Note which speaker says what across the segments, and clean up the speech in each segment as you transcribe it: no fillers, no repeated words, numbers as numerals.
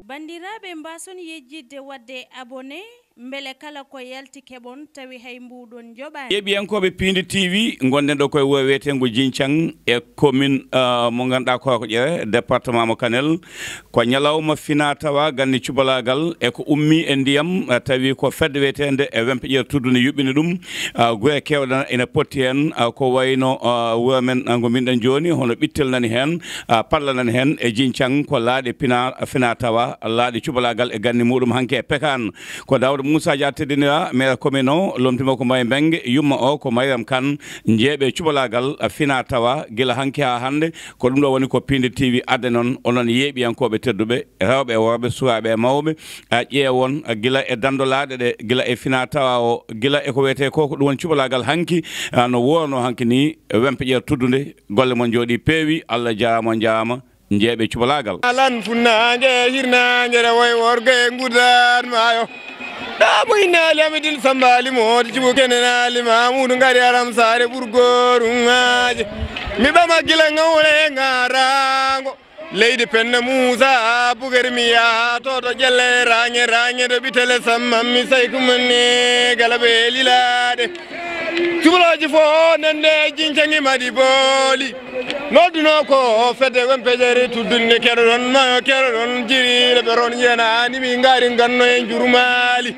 Speaker 1: bandiraɓe mbason yejjidde wadde abonné mbele kala ko yalti keɓon tawi hay mbuɗon joɓani
Speaker 2: yeɓiyankoɓe Pindi TV gonɗen ɗo koye wuro wiyetengo Djinthiang e commune mo ganduɗa ko ƴewe département mo Kanel ko ñalawma fina tawa gandi cubalagal e ko ummi e ndiyam tawi ko fedde wiyetende e wempe ƴeer tuddu ne yuɓɓini ɗum guure kewɗe ene potti hen ko wayno wuro men go minɗen joni hono ɓittel nani hen palla nani hen e Djinthiang ko laaɗe fina tawa laaɗe cubalagal e gandi muɗum hanke e Pekan ko Dawda Moussa Dia teddinira maire commune o lomtima ko Mbaye Mbengue yumma o ko Mariam Kane jeeɓe cubalagal fina tawa gila hanki ha hande ko ɗum ɗo woni ko Pindi TV adde noon onon yeeɓiyankoɓe tedduɓe rewɓe e worɓe sukaɓe e mawɓe ƴeewon gila e dandolaɗe ɗe gila e fina tawa o gila e ko wiyete ko ɗum woni cubalagal hanki no worno hanki ni wempe ƴeer tuddude golle mon jooɗi peewi Allah jarama jarama jeeɓe cubalagal
Speaker 3: alan funnague hirnague rewoy worgue gurdan mayo ɗa ɓoynali amidil sambali mode cibo kenenali mamoudou gari aram sare ɓurgorumaje mi ɓama gila gawle garago leydi penne Moussa bugari mi yaa toto jelle rañe ɗo ɓitele sammam mi saykumane gala ɓe lilade cuɓaloji fo nande Djinthiang madi booli nodduno ko fedde wempejere tuddunde keɗo ɗon mayo keɗo ɗon jiriɗe ɓe ron yenani mi gaari ganno en jurumali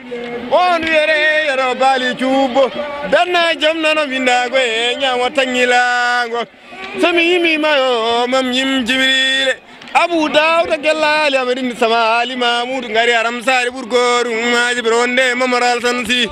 Speaker 3: on wiyere yeɗo baali cuubbo danna jaam nano windago e ñamo taŋŋilago somi yimi mayo mam yim jibriile Abou Dawda gellali amadini sama ali Mamoudou ngari aram sare ɓurgoru maji ɓe ronde Mamaral Sansi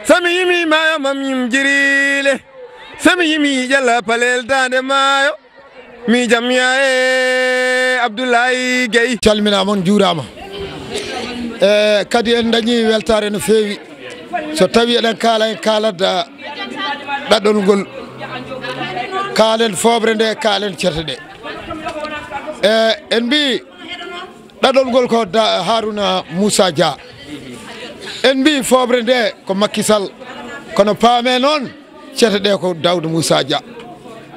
Speaker 3: sami yimi mayo mam yim jirile sami yimi jalla palel dande mayo mi jamya e Abdoulaye Gueye
Speaker 4: calmina mon juurama kadi en dañi weltare no feewi so tawi eɗen kaala en kaalada ɗaɗɗol ngol kaalen fobre nde kaalen certe ɗe en mbi ɗaɗɗol ngol ko Harouna Moussa Dia en mbi fobre nde ko Macky Sall kono paame noon cete ɗe ko Daouda Moussa Dia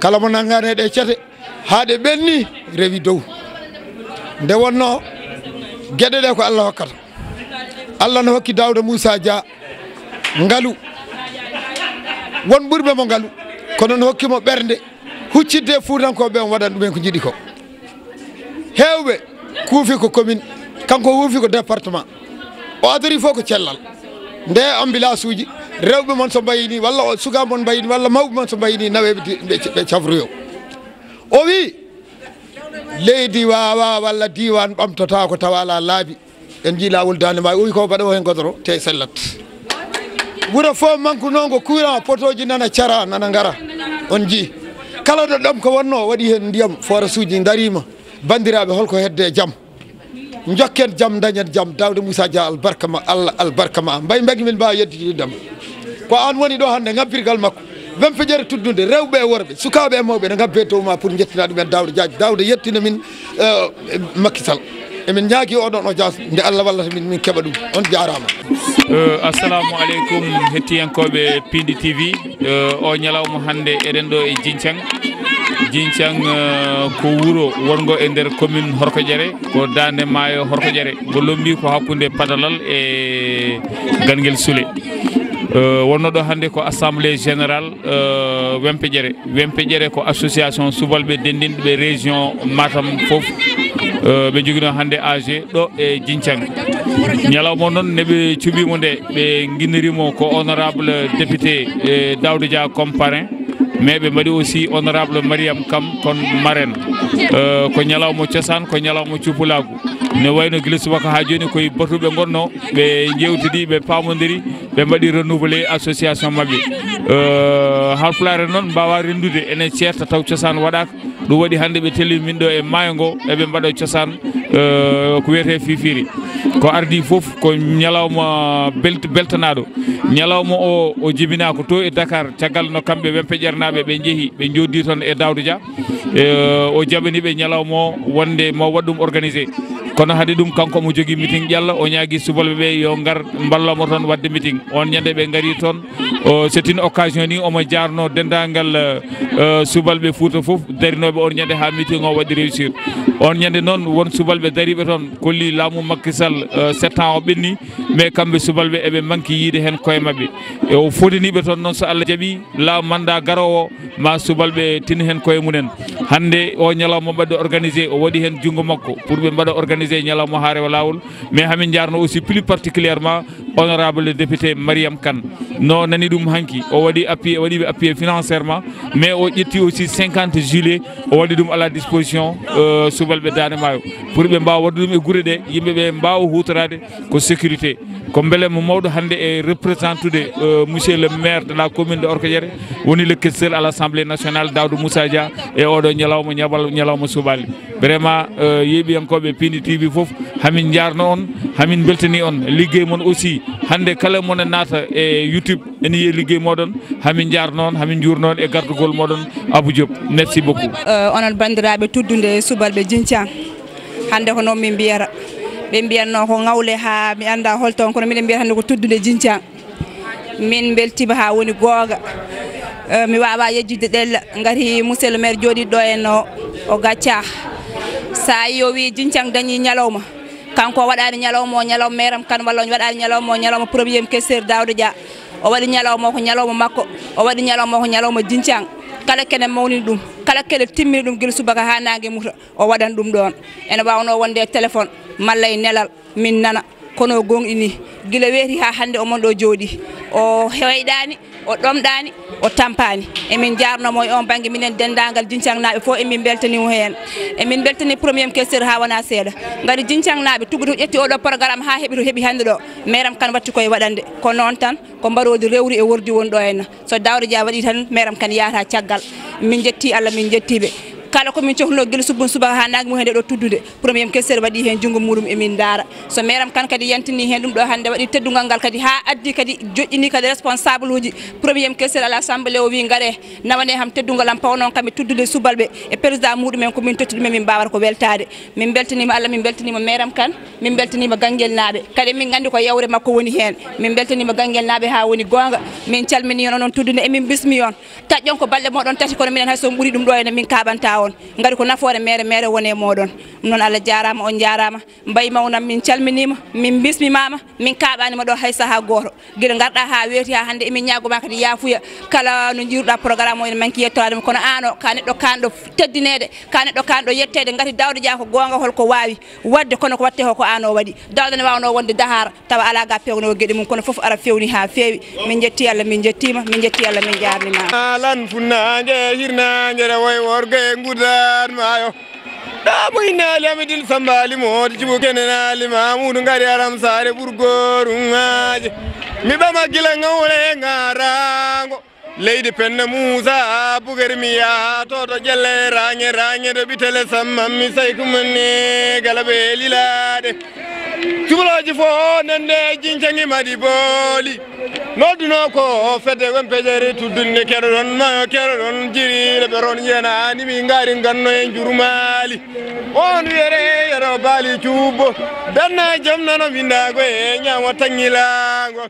Speaker 4: kala mo nangane ɗe cete haade ɓenni rewi dow nde wonno gueɗe ɗe ko Allah hokkata Allah no hokki Daouda Moussa Dia ngalu won ɓurɓe mo ngalu kono no hokkimo ɓernde huccidde fuutankoɓe on waɗan ɗumen ko jiɗi ko hewɓe kuufi ko commune kanko wuufi ko département o adori fof ko cellal nde ambulance uji rewɓe mon so mbayini walla suka mon mbayini walla mawɓe mon so mbayini naweɓe ɓe cafroyo o wi leydi wawa walla diwan ɓamtota ko tawa ala laabi en jii lawol dande ma o wi ko mbaɗa o hen godoro te sellat wuuro fof manque noon ko courant potoji nana cara nana gara on jii kala ɗo ɗam ko wonno waɗi hen ndiyam forage uji darima bandiraɓe holko hedde jaam jokken jaam dañen jaam Daouda Moussa Dia albarka ma Allah albarka ma mbay mbagi min mbawi yedditidam ko an woni ɗo hande gabbirgal makko wempejere tuddude rewɓe e worɓe sukaɓe e mawɓe ne gabbe to ma pour jettina ɗumen Daouda Dia Daouda yettina min Macky Sall emin ñaagui oɗon o jas nde Allah wallata min keeɓa ɗum on jarama
Speaker 5: assalamu aleykum hettiyankoɓe Pindi TV o ñalawma hande eɗen ɗo e Djinthiang ko wuuro wongo e nder commune Horkodiéré ko dande maayo Horkodiéré ngo lombi ko hakkude Padalal e Ganguel Soule wonno ɗo hande ko assemblée générale Wempediéré ko association subalɓe dendinɓe région Matam foof ɓe joguino hande AG ɗo e Djinthiang ñalawma noon neɓe cuɓimo nde ɓe guinnirimo ko honorable député Daouda Dia comme parrain mais ɓe mbaɗi aussi honorable Mariam Kam kon marraine ko ñalawma cosaan ko ñalawma cuppulagu ne wayno guila subaka ha joni koye batuɓe gonno ɓe jewtidi ɓe pamodiri ɓe mbaɗi renouvelé association mabɓe halpulare noon mbawa rendude enen ceerta taw cosaan waɗaka ɗum waɗi hande ɓe telli min ɗo e maayo ngo eɓe mbaɗa cosaan ko wiyete fifiri ko ardi foof ko ñalawma beltanaɗo ñalawma o jibinako to e Dakar caggal no kamɓe Wempediéré naɓe ɓe jeehi ɓe joddi toon e Daouda Dia o jaɓaniɓe ñalawma o wonde mo waɗ ɗum organisé kono haade ɗum kanko mo jogui meeting ƴalla o ñaagui subalɓe ɓe yo gar ballamo toon wadde meeting on ñande ɓe gaari toon c'est une occasion ni omo jarno dendagal subalɓe Fouta foof darinoɓe on ñande ha meeting o waɗi réussir on ñande noon won subalɓe dariɓe toon kolli laamu Macky Sall 7 ans o ɓenni mais kamɓe subalɓe eɓe manque yiide hen koye mabɓe e o fodaniɓe toon noon so Allah jaaɓi la mandat garowo ma subalɓe tin hen koye munen hande o ñalawma mbaɗɗo organisé o waɗi hen junggo makko pour ɓe mbaɗa organisé ñalawma ha rewa lawol mais hamin jarno aussi plus particulièrement honorable député Mariam Kane no nani ɗum hanki o waɗi appui o waɗiɓe appuyé financièrement mais o ƴetti aussi 50 juillet o waɗi ɗum à la disposition subalɓe Dande Maayo pour ɓe ɓe mbawa wadde ɗum e guure ɗe yimɓeɓe mbawa hutorade ko sécurité ko beele mo mawɗo hande e représentude monsieur le maire de la commune de Orkodiéré woni le questeur à l'Assemblée nationale Daoudou Moussa Dia e oɗo ñalawma ñalawma suɓali vraiment yeeɓiyankoɓe Pindi TV foof hamin jarno on hamin beltani on liggey moon aussi hande kala mone naata e YouTube ene yiiya liggey moɗon hamin jarno on hamin jurno on e gardugol moɗon Abou Diop merci beaucoup
Speaker 6: onon bandiraɓe tuddude subalɓe Djinthiang hande ko noon min mbiyata ɓe mbiyatno ko ngawle ha mi anda holton kono miɗen mbiyata hande ko tuddude Djinthiang min beltima ha woni gonga mi wawa yejjide ɗella gati monsieur le maire joɗiɗo en o gacca sa yi o wi Djinthiang dañi ñalawma kanko waɗani ñalawma o ñalawma mairam kan walla waɗani ñalawma o ñalawma premier questeur Daouda Dia o waɗi ñalawma ko ñalawma makko o waɗi ñalawma ko ñalawma Djinthiang kala kene mawni ɗum kala kene timmini ɗum guila subaka ha nangue muta o waɗan ɗum ɗon ene wawno wonde téléphone malla e nelal min nana kono gonɗini guila weeti ha hande omon ɗo jooɗi o hewayɗani o ɗomɗani o tampani emin jarnomo e on banggue minen dendagal Djinthiang naɓe fof emin beltanimo hen emin beltani premier questeur ha wona seeɗa gari Djinthiang naɓe tugoto ƴetti oɗo programme ha heeɓi to heeɓi hande ɗo mairam kan watti koye waɗande ko noon tan ko mbarodi rewri e wordi woni ɗo henna so Daouda Dia waɗi tan mairam kan yaata caggal min jetti Allah min jettiɓe kala komin cohluno guila subaka ha nangue mumen ɗo tuddude premier questeur waɗi hen junggo muɗum emin daara so mairam kan kadi yantini hen ɗum ɗo hande waɗi teddugal ngal kadi ha addi kadi joƴƴini kadi responsable uji premier questeur à l'assemblée o wi gaare nawane ham teddugal am paw noon kamɓe tuddude subalɓe e président muɗumen komin totti ɗumen min mbawata ko weltade min beltanima Allah min beltanima mairam kan min beltanima Ganguel naɓe kadi min gandi ko yawre makko woni hen min beltanima Ganguel naɓe ha woni gonga min calmini on onon tuddude emin bismi on taƴƴon ko balɗe moɗon tati kono minen hayso ɓuuri ɗum ɗo ene min kaɓanta on ngari ko nafoore mere wone moɗon non Allah jarama on jarama mbayi mawnam min calminima min bismimama min kaɓanima ɗo hay saaha goto guila garɗa ha weeti ha hande emin ñagoma kadi yafuya kala no jiruɗa programme o ene manki yettadema kono an o ka neɗɗo kanɗo teddinede ka neɗɗo kanɗo yettede gati Daouda Dia ko gonga holko wawi wadde kono ko watte ko an o waɗi Daouda ne wawno wonde dahara tawa ala ga pewnowo gueɗe mum kono foof ara fewni ha fewi min jetti Allah min jettima min jetti Allah min jarnima
Speaker 3: lan funnangue hirnangue rewoy worgue guda mayo da moynaali amidil sambali moodi cibo kenenaali mamudu ngari aram sare ɓurgoru ŋaaje mi ɓama gila ŋawle ŋarango leydi penne Moussa bugeri mi yaha toto jelle rañe ɗo ɓitele sammam mi say kumanne gala ɓe lilaɗe cuɓoloji fo nande Djinthiang madi booli nodduno ko fedde won pejeri tuddunde keɗo ɗon mayo keɗo ɗon jiriɗe ɓe ron yenani mi ngari ganno e jurmali on wiyere yeɗo baali cuubbo danna jaam nano windago e ñamo taŋilago